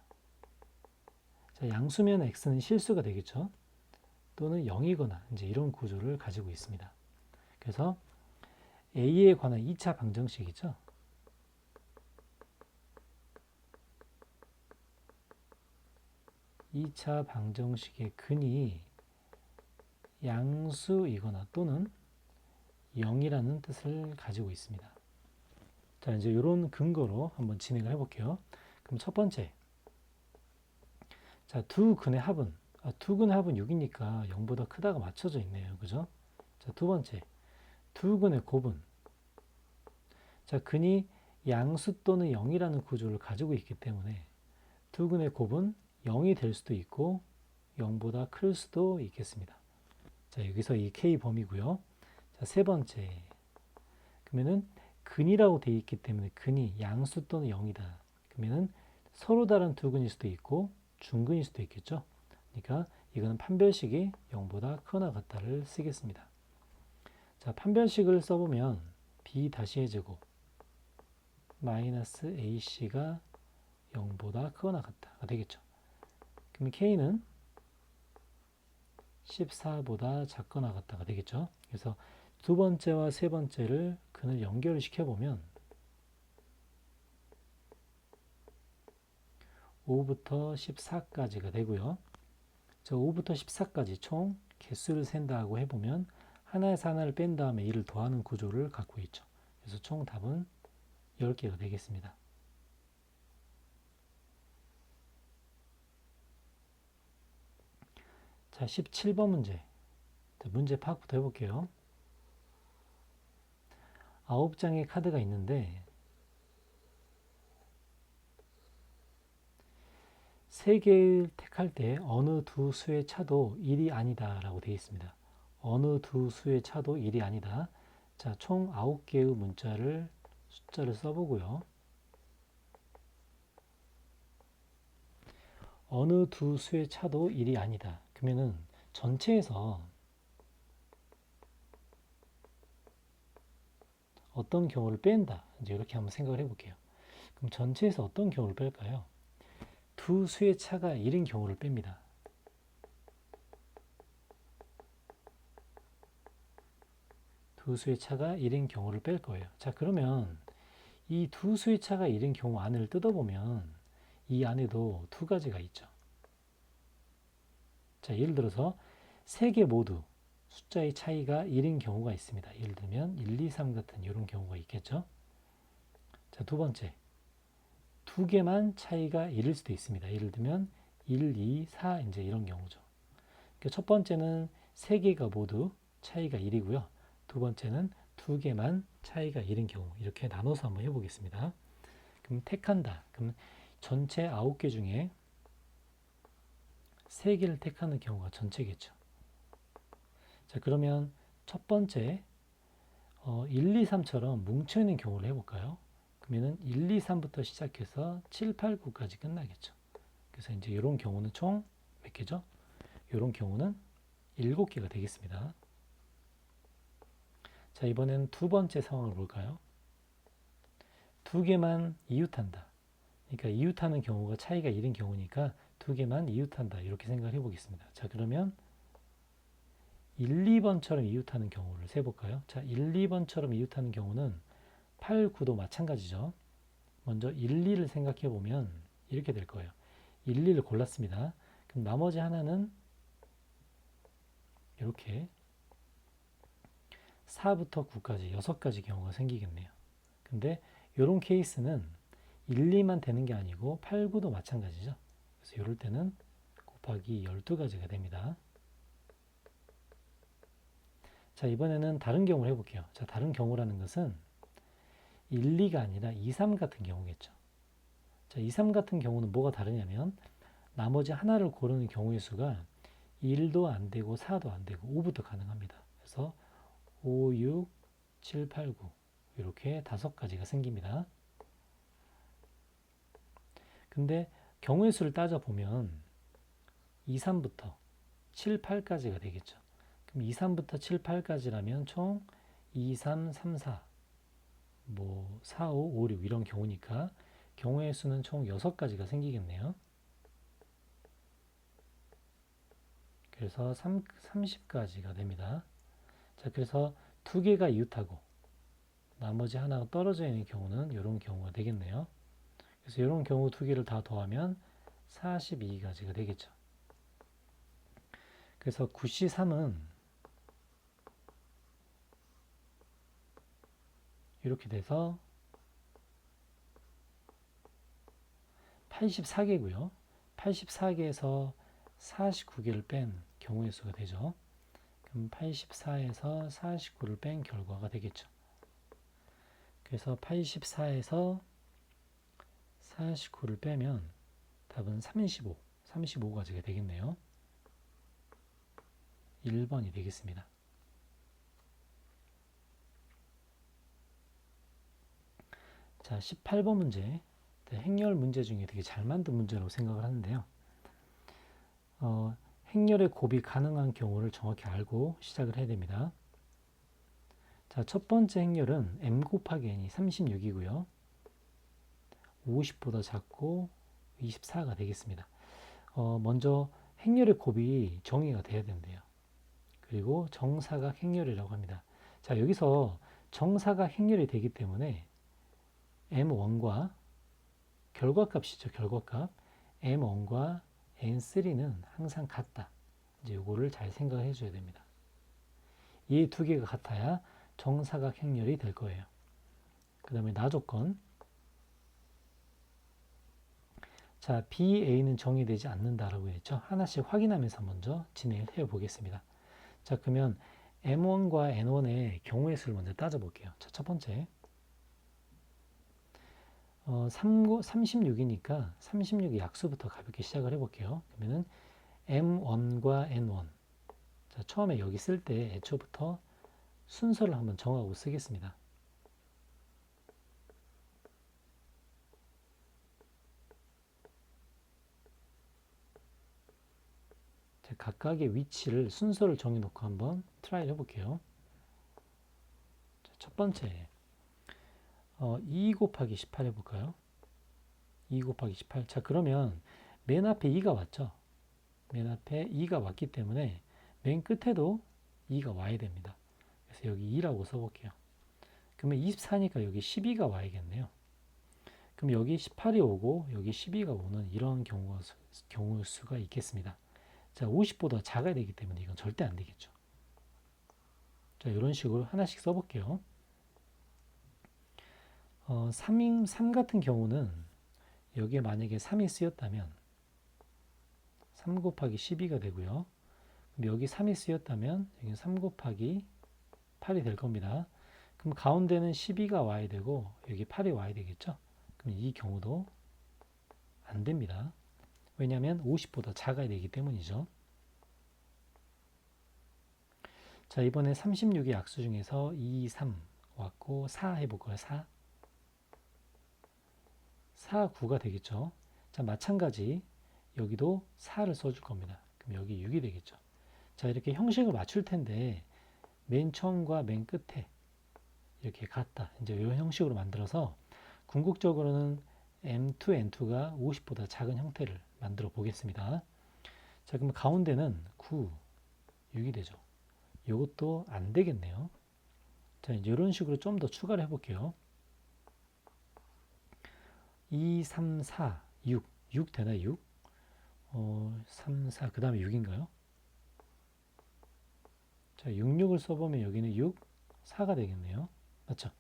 자, 양수면 x는 실수가 되겠죠. 또는 0이거나 이제 이런 구조를 가지고 있습니다. 그래서 a에 관한 2차 방정식이죠. 이 차 방정식의 근이 양수이거나 또는 0이라는 뜻을 가지고 있습니다. 자, 이제 이런 근거로 한번 진행을 해볼게요. 그럼 첫 번째, 자, 두 근의 합은 6이니까 0보다 크다가 맞춰져 있네요. 그죠? 자, 두 번째, 두 근의 곱은, 자, 근이 양수 또는 0이라는 구조를 가지고 있기 때문에 두 근의 곱은 0이 될 수도 있고 0보다 클 수도 있겠습니다. 자, 여기서 이 K 범위고요. 자, 세 번째, 그러면은 근이라고 되어 있기 때문에 근이 양수 또는 0이다. 그러면은 서로 다른 두 근일 수도 있고 중근일 수도 있겠죠. 그러니까 이거는 판별식이 0보다 크거나 같다를 쓰겠습니다. 자, 판별식을 써보면 B-의 제곱 마이너스 AC가 0보다 크거나 같다가 되겠죠. 그럼 K는 14보다 작거나 같다가 되겠죠. 그래서 두 번째와 세 번째를 근을 연결시켜보면 5부터 14까지가 되고요. 저 5부터 14까지 총 개수를 센다고 해보면 하나에서 하나를 뺀 다음에 1을 더하는 구조를 갖고 있죠. 그래서 총 답은 10개가 되겠습니다. 자, 17번 문제. 자, 문제 파악부터 해볼게요. 9장의 카드가 있는데 3개를 택할 때 어느 두 수의 차도 1이 아니다 라고 되어 있습니다. 어느 두 수의 차도 1이 아니다. 자, 총 9개의 숫자를 써보고요. 어느 두 수의 차도 1이 아니다. 그러면은 전체에서 어떤 경우를 뺀다. 이제 이렇게 한번 생각을 해볼게요. 그럼 전체에서 어떤 경우를 뺄까요? 두 수의 차가 1인 경우를 뺍니다. 두 수의 차가 1인 경우를 뺄 거예요. 자, 그러면 이 두 수의 차가 1인 경우 안을 뜯어보면 이 안에도 두 가지가 있죠. 자, 예를 들어서 3개 모두 숫자의 차이가 1인 경우가 있습니다. 예를 들면 1, 2, 3 같은 이런 경우가 있겠죠. 자, 두 번째, 두 개만 차이가 1일 수도 있습니다. 예를 들면 1, 2, 4 이제 이런 경우죠. 첫 번째는 세 개가 모두 차이가 1이고요. 두 번째는 두 개만 차이가 1인 경우 이렇게 나눠서 한번 해보겠습니다. 그럼 택한다. 그럼 전체 9개 중에 3개를 택하는 경우가 전체겠죠. 자, 그러면 첫 번째 1, 2, 3처럼 뭉쳐있는 경우를 해볼까요? 그러면은 1, 2, 3부터 시작해서 7, 8, 9까지 끝나겠죠. 그래서 이제 이런 경우는 총 몇 개죠? 이런 경우는 7개가 되겠습니다. 자, 이번엔 두 번째 상황을 볼까요? 두 개만 이웃한다. 그러니까 이웃하는 경우가 차이가 1인 경우니까 두 개만 이웃한다. 이렇게 생각을 해보겠습니다. 자, 그러면 1, 2번처럼 이웃하는 경우를 세볼까요? 자, 1, 2번처럼 이웃하는 경우는 8, 9도 마찬가지죠. 먼저 1, 2를 생각해 보면 이렇게 될 거예요. 1, 2를 골랐습니다. 그럼 나머지 하나는 이렇게 4부터 9까지 6가지 경우가 생기겠네요. 근데 이런 케이스는 1, 2만 되는 게 아니고 8, 9도 마찬가지죠. 그래서 이럴 때는 곱하기 12가지가 됩니다. 자, 이번에는 다른 경우를 해볼게요. 자, 다른 경우라는 것은 1, 2가 아니라 2, 3 같은 경우겠죠. 자, 2, 3 같은 경우는 뭐가 다르냐면 나머지 하나를 고르는 경우의 수가 1도 안 되고 4도 안 되고 5부터 가능합니다. 그래서 5, 6, 7, 8, 9 이렇게 5가지가 생깁니다. 근데 경우의 수를 따져보면 2, 3부터 7, 8까지가 되겠죠. 그럼 2, 3부터 7, 8까지라면 총 2, 3, 3, 4 뭐 4, 5, 5, 6 이런 경우니까 경우의 수는 총 6가지가 생기겠네요. 그래서 30가지가 됩니다. 자, 그래서 두 개가 이웃하고 나머지 하나가 떨어져 있는 경우는 이런 경우가 되겠네요. 그래서 이런 경우 두 개를 다 더하면 42가지가 되겠죠. 그래서 9C3은 이렇게 돼서 84개고요. 84개에서 49개를 뺀 경우의 수가 되죠. 그럼 84에서 49를 뺀 결과가 되겠죠. 그래서 84에서 49를 빼면 답은 35가지가 되겠네요. 1번이 되겠습니다. 자, 18번 문제. 행렬 문제 중에 되게 잘 만든 문제라고 생각을 하는데요. 행렬의 곱이 가능한 경우를 정확히 알고 시작을 해야 됩니다. 자, 첫 번째 행렬은 m 곱하기 n이 36이고요. 50보다 작고 24가 되겠습니다. 먼저 행렬의 곱이 정의가 돼야 된대요. 그리고 정사각 행렬이라고 합니다. 자, 여기서 정사각 행렬이 되기 때문에 m1과 결과값이죠. 결과값 m1과 n3는 항상 같다. 이제 요거를 잘 생각해 줘야 됩니다. 이 두 개가 같아야 정사각 행렬이 될 거예요. 그 다음에 나조건. 자, BA는 정의되지 않는다라고 했죠. 하나씩 확인하면서 먼저 진행을 해 보겠습니다. 자, 그러면 M1과 N1의 경우의 수를 먼저 따져볼게요. 자, 첫 번째. 36이니까 36의 약수부터 가볍게 시작을 해볼게요. 그러면은 M1과 N1. 자, 처음에 여기 쓸 때 애초부터 순서를 한번 정하고 쓰겠습니다. 자, 각각의 위치를 순서를 정해놓고 한번 트라이를 해볼게요. 자, 첫 번째 2 곱하기 18 해볼까요? 2 곱하기 18. 자, 그러면 맨 앞에 2가 왔죠? 맨 앞에 2가 왔기 때문에 맨 끝에도 2가 와야 됩니다. 그래서 여기 2라고 써볼게요. 그러면 24니까 여기 12가 와야겠네요. 그럼 여기 18이 오고 여기 12가 오는 이런 경우 수가 있겠습니다. 자, 50보다 작아야 되기 때문에 이건 절대 안 되겠죠. 자, 이런 식으로 하나씩 써볼게요. 3 같은 경우는 여기에 만약에 3이 쓰였다면 3 곱하기 12가 되고요. 여기 3이 쓰였다면 여기는 3 곱하기 8이 될 겁니다. 그럼 가운데는 12가 와야 되고 여기 8이 와야 되겠죠? 그럼 이 경우도 안 됩니다. 왜냐하면 50보다 작아야 되기 때문이죠. 자, 이번에 36의 약수 중에서 2, 3 왔고 4 해볼까요? 4. 4, 9가 되겠죠. 자, 마찬가지 여기도 4를 써줄 겁니다. 그럼 여기 6이 되겠죠. 자, 이렇게 형식을 맞출 텐데 맨 처음과 맨 끝에 이렇게 같다. 이제 이 형식으로 만들어서 궁극적으로는 M2, N2가 50보다 작은 형태를 만들어 보겠습니다. 자, 그럼 가운데는 9, 6이 되죠. 이것도 안 되겠네요. 자, 이제 이런 식으로 좀 더 추가를 해볼게요. 2, 3, 4, 6. 6 되나, 6? 3, 4, 그 다음에 6인가요? 자, 6, 6을 써보면 여기는 6, 4가 되겠네요. 맞죠?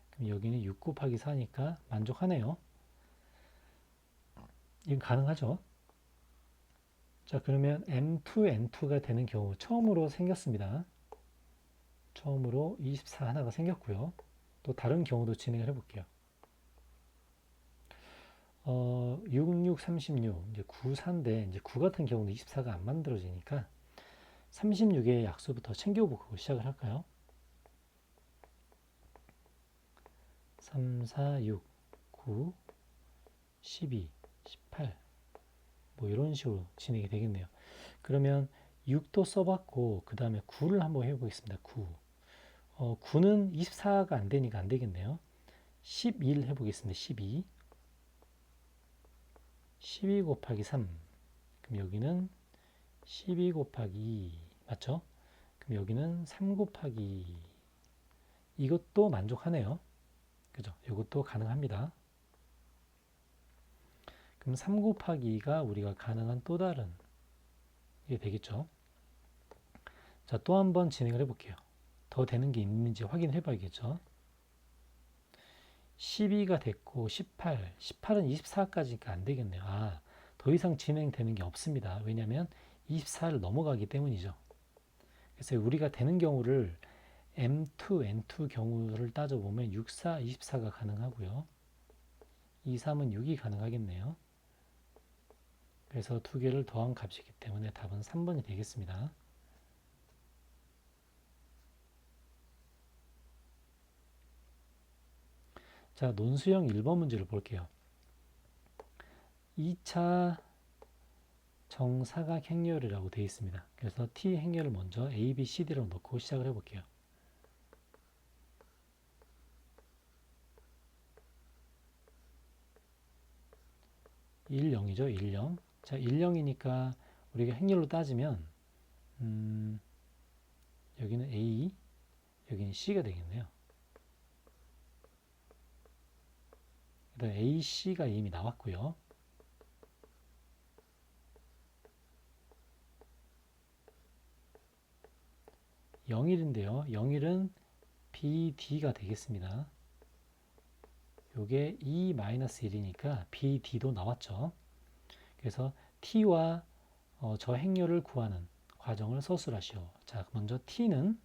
그럼 여기는 6 곱하기 4니까 만족하네요. 이건 가능하죠? 자, 그러면 M2, N2가 되는 경우 처음으로 생겼습니다. 처음으로 24 하나가 생겼고요. 또 다른 경우도 진행을 해볼게요. 66, 36, 이제 9, 4인데, 이제 9 같은 경우는 24가 안 만들어지니까 36의 약수부터 챙겨보고 시작을 할까요? 3, 4, 6, 9, 12, 18. 뭐 이런 식으로 진행이 되겠네요. 그러면 6도 써봤고, 그 다음에 9를 한번 해보겠습니다. 9. 9는 24가 안 되니까 안 되겠네요. 11 해보겠습니다. 12. 12 곱하기 3. 그럼 여기는 12 곱하기 2. 맞죠? 그럼 여기는 3 곱하기 2. 이것도 만족하네요. 그죠? 이것도 가능합니다. 그럼 3 곱하기 2가 우리가 가능한 또 다른 게 되겠죠. 자, 또 한번 진행을 해볼게요. 더 되는 게 있는지 확인해 봐야겠죠. 12가 됐고 18, 18은 24까지니까 안 되겠네요. 아, 더 이상 진행되는 게 없습니다. 왜냐하면 24를 넘어가기 때문이죠. 그래서 우리가 되는 경우를 M2, N2 경우를 따져보면 64, 24가 가능하고요. 23은 6이 가능하겠네요. 그래서 두 개를 더한 값이기 때문에 답은 3번이 되겠습니다. 자, 논수형 1번 문제를 볼게요. 2차 정사각 행렬이라고 되어 있습니다. 그래서 T 행렬을 먼저 A, B, C, D로 놓고 시작을 해볼게요. 1, 0이죠. 1, 0. 자, 1, 0이니까 우리가 행렬로 따지면 여기는 A, 여기는 C가 되겠네요. 그다음 A, C가 이미 나왔고요. 0일인데요. 0일은 BD가 되겠습니다. 요게 E-1이니까 BD도 나왔죠. 그래서 T와 저 행렬을 구하는 과정을 서술하시오. 자, 먼저 T는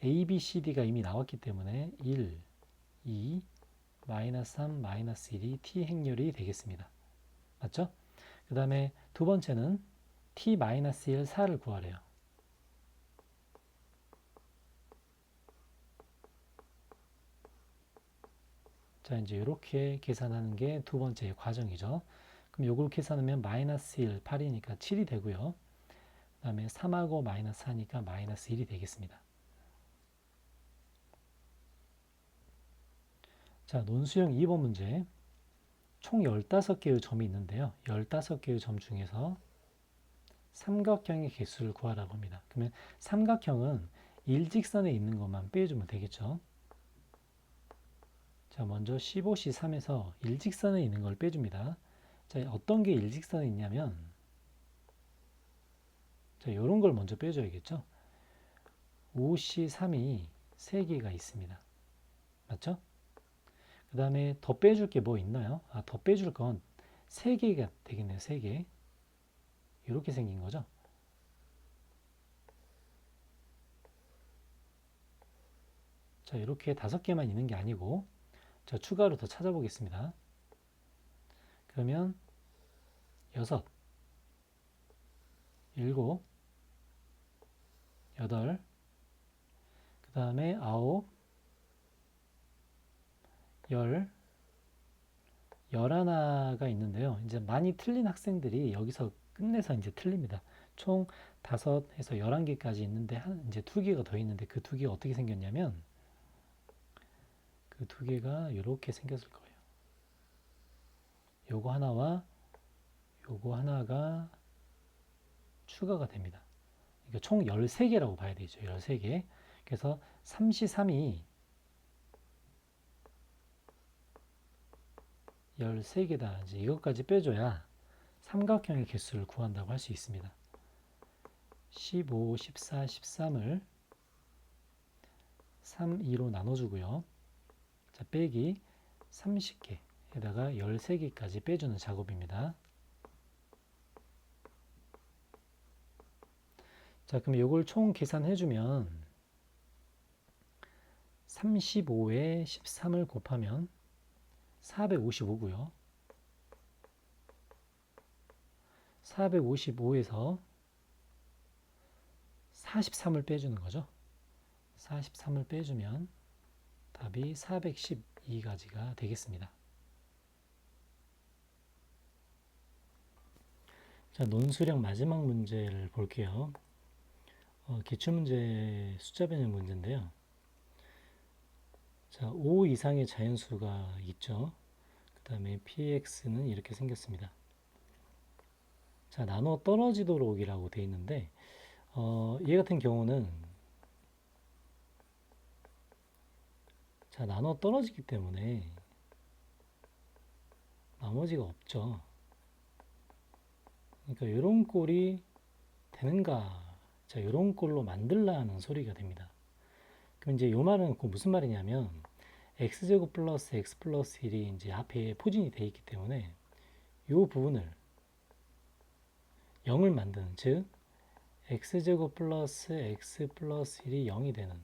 A, B, C, D가 이미 나왔기 때문에 1, 2, 마이너스 3, 마이너스 1이 T 행렬이 되겠습니다. 맞죠? 그 다음에 두 번째는 T-1, 4를 구하래요. 자, 이제 이렇게 계산하는 게 두 번째 과정이죠. 그럼 요걸 계산하면 마이너스 1, 8이니까 7이 되고요. 그 다음에 3하고 마이너스 4니까 마이너스 1이 되겠습니다. 자, 논수형 2번 문제. 총 15개의 점이 있는데요. 15개의 점 중에서 삼각형의 개수를 구하라고 합니다. 그러면 삼각형은 일직선에 있는 것만 빼주면 되겠죠. 자, 먼저 15C3에서 일직선에 있는 걸 빼줍니다. 자, 어떤 게 일직선에 있냐면, 자, 이런 걸 먼저 빼줘야겠죠. 5C3이 3개가 있습니다. 맞죠? 그 다음에 더 빼줄 게 뭐 있나요? 더 빼줄 건 3개가 되겠네요. 3개. 이렇게 생긴 거죠. 자, 이렇게 5개만 있는 게 아니고, 자, 추가로 더 찾아보겠습니다. 그러면 6, 7, 8, 그 다음에 9, 10, 11가 있는데요. 이제 많이 틀린 학생들이 여기서 끝내서 이제 틀립니다. 총 5에서 11개까지 있는데, 이제 2개가 더 있는데, 그 2개가 어떻게 생겼냐면, 그 2개가 이렇게 생겼을 거예요. 요거 하나와 요거 하나가 추가가 됩니다. 그러니까 총 13개라고 봐야 되죠. 13개. 그래서 3C3이 13개다. 이제 이것까지 빼줘야 삼각형의 개수를 구한다고 할 수 있습니다. 15, 14, 13을 3, 2로 나눠주고요. 자, 빼기 30개에다가 13개까지 빼주는 작업입니다. 자, 그럼 이걸 총 계산해주면 35에 13을 곱하면 455고요. 455에서 43을 빼주는 거죠. 43을 빼주면 답이 412가지가 되겠습니다. 자, 논술형 마지막 문제를 볼게요. 기출문제 숫자 변형 문제인데요. 자, 5 이상의 자연수가 있죠. 그 다음에 px는 이렇게 생겼습니다. 자, 나눠 떨어지도록이라고 되어 있는데, 얘 같은 경우는 자, 나눠 떨어지기 때문에 나머지가 없죠. 그러니까 이런 꼴이 되는가? 자, 이런 꼴로 만들라는 소리가 됩니다. 그럼 이제 이 말은 무슨 말이냐면 x제곱 플러스 x 플러스 1이 이제 앞에 포진이 되어 있기 때문에 이 부분을 0을 만드는, 즉 x제곱 플러스 x 플러스 1이 0이 되는.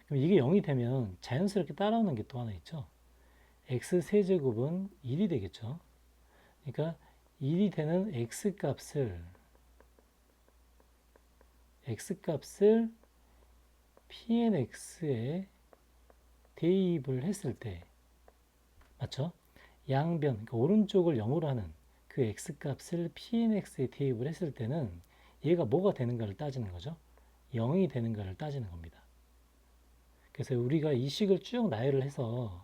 그럼 이게 0이 되면 자연스럽게 따라오는 게 또 하나 있죠. x 세제곱은 1이 되겠죠. 그러니까 1이 되는 x값을 pnx에 대입을 했을 때, 맞죠? 양변, 그러니까 오른쪽을 0으로 하는 그 x값을 pnx에 대입을 했을 때는 얘가 뭐가 되는가를 따지는 거죠. 0이 되는가를 따지는 겁니다. 그래서 우리가 이 식을 쭉 나열을 해서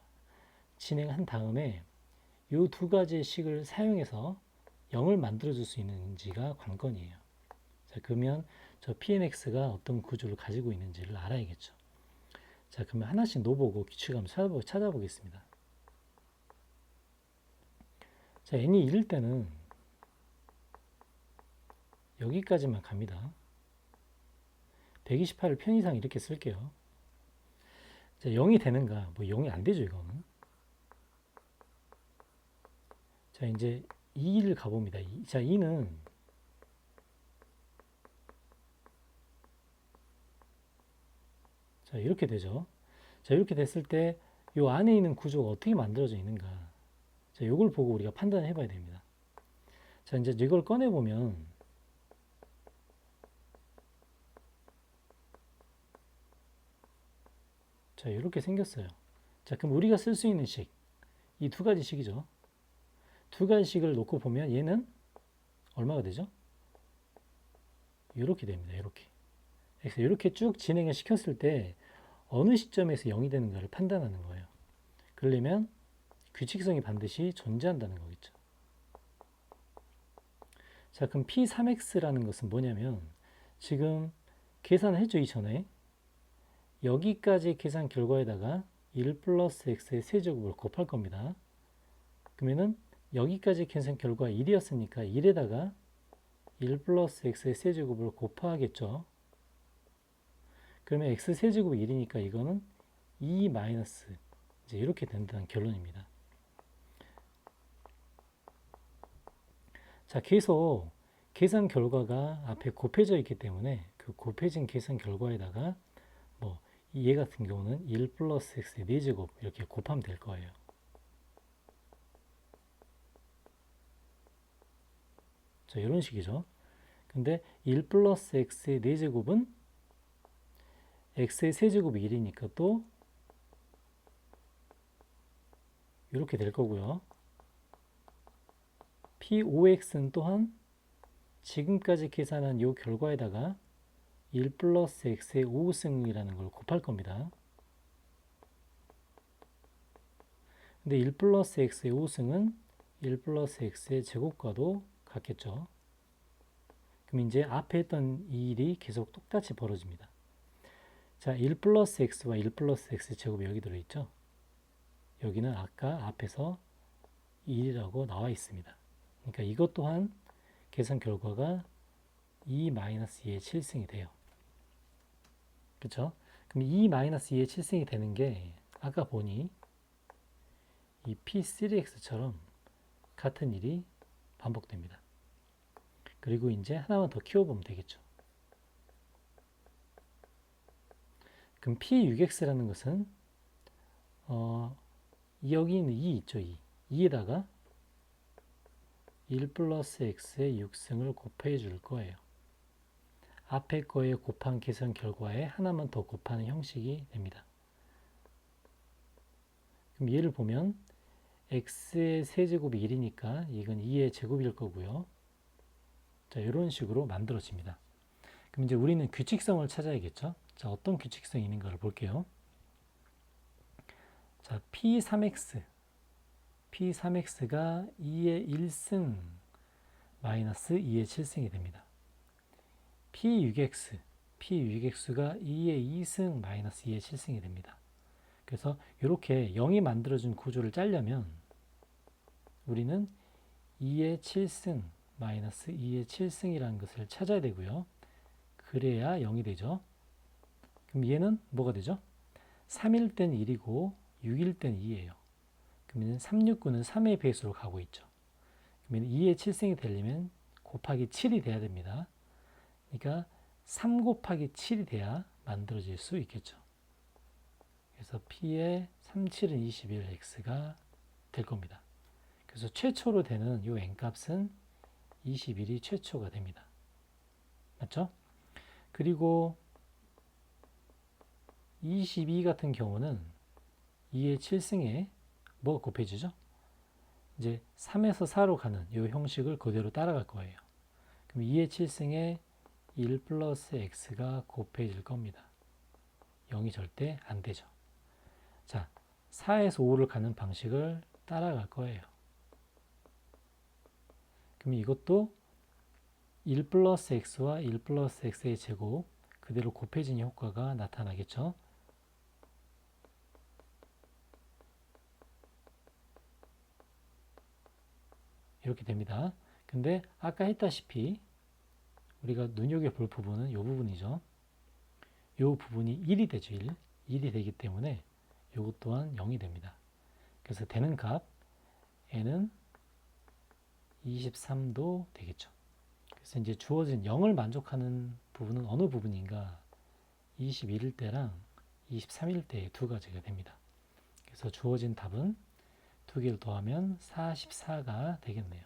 진행한 다음에 이 두 가지의 식을 사용해서 0을 만들어줄 수 있는지가 관건이에요. 자, 그러면 저 pnx가 어떤 구조를 가지고 있는지를 알아야겠죠. 자, 그러면 하나씩 놓보고 규칙을 한번 찾아보겠습니다. 자, n이 1일 때는 여기까지만 갑니다. 128을 편의상 이렇게 쓸게요. 자, 0이 되는가? 뭐 0이 안 되죠, 이거는. 자, 이제 2를 가봅니다. 자, 2는 자, 이렇게 되죠. 자, 이렇게 됐을 때 이 안에 있는 구조가 어떻게 만들어져 있는가? 자, 이걸 보고 우리가 판단을 해봐야 됩니다. 자, 이제 이걸 꺼내보면 자, 이렇게 생겼어요. 자, 그럼 우리가 쓸 수 있는 식, 이 두 가지 식이죠. 두 가지 식을 놓고 보면 얘는 얼마가 되죠? 이렇게 됩니다. 이렇게. 그래서 이렇게 쭉 진행을 시켰을 때 어느 시점에서 0이 되는가를 판단하는 거예요. 그러려면 규칙성이 반드시 존재한다는 거겠죠. 자, 그럼 P3X라는 것은 뭐냐면 지금 계산을 했죠, 이전에. 여기까지 계산 결과에다가 1 플러스 x의 세제곱을 곱할 겁니다. 그러면은 여기까지 계산 결과 1이었으니까 1에다가 1 플러스 x의 세제곱을 곱하겠죠. 그러면 x 세제곱이 1이니까 이거는 2 마이너스 이제 이렇게 된다는 결론입니다. 자, 계속 계산 결과가 앞에 곱해져 있기 때문에 그 곱해진 계산 결과에다가 뭐 얘 같은 경우는 1 플러스 x의 4제곱 이렇게 곱하면 될 거예요. 자, 이런 식이죠. 근데 1 플러스 x의 4제곱은 x의 세제곱이 1이니까 또 이렇게 될 거고요. P5x는 또한 지금까지 계산한 이 결과에다가 1 플러스 x의 5승이라는 걸 곱할 겁니다. 근데 1 플러스 x의 5승은 1 플러스 x의 제곱과도 같겠죠. 그럼 이제 앞에 했던 이 일이 계속 똑같이 벌어집니다. 자, 1 플러스 x와 1 플러스 x 제곱이 여기 들어있죠. 여기는 아까 앞에서 1이라고 나와 있습니다. 그러니까 이것 또한 계산 결과가 2-2의 7승이 돼요. 그렇죠? 그럼 2-2의 7승이 되는 게 아까 보니 이 P3X처럼 같은 일이 반복됩니다. 그리고 이제 하나만 더 키워보면 되겠죠. 그럼 P6X라는 것은 여기 있는 2 있죠. 2에다가 1 플러스 x의 6승을 곱해 줄 거예요. 앞에 거에 곱한 계산 결과에 하나만 더 곱하는 형식이 됩니다. 그럼 얘를 보면 x의 세제곱이 1이니까 이건 2의 제곱일 거고요. 자, 이런 식으로 만들어집니다. 그럼 이제 우리는 규칙성을 찾아야겠죠. 자, 어떤 규칙성이 있는가를 볼게요. 자, P3X가 2의 1승 마이너스 2의 7승이 됩니다. P6X가 2의 2승 마이너스 2의 7승이 됩니다. 그래서 이렇게 0이 만들어준 구조를 짜려면 우리는 2의 7승 마이너스 2의 7승이라는 것을 찾아야 되고요. 그래야 0이 되죠. 그럼 얘는 뭐가 되죠? 3일 땐 1이고 6일 땐 2예요. 그러면 369는 3의 배수로 가고 있죠. 그러면 2의 7승이 되려면 곱하기 7이 돼야 됩니다. 그러니까 3 곱하기 7이 돼야 만들어질 수 있겠죠. 그래서 P의 3, 7은 21, X가 될 겁니다. 그래서 최초로 되는 이 n값은 21이 최초가 됩니다. 맞죠? 그리고 22 같은 경우는 2의 7승에 뭐가 곱해지죠? 이제 3에서 4로 가는 이 형식을 그대로 따라갈 거예요. 그럼 2의 7승에 1 플러스 x가 곱해질 겁니다. 0이 절대 안 되죠. 자, 4에서 5를 가는 방식을 따라갈 거예요. 그럼 이것도 1 플러스 x와 1 플러스 x의 제곱 그대로 곱해진 효과가 나타나겠죠. 이렇게 됩니다. 근데 아까 했다시피 우리가 눈여겨볼 부분은 이 부분이죠. 이 부분이 1이 되죠. 1이 되기 때문에 이것 또한 0이 됩니다. 그래서 되는 값 n은 23도 되겠죠. 그래서 이제 주어진 0을 만족하는 부분은 어느 부분인가? 21일 때랑 23일 때의 두 가지가 됩니다. 그래서 주어진 답은 두 개를 더하면 44가 되겠네요.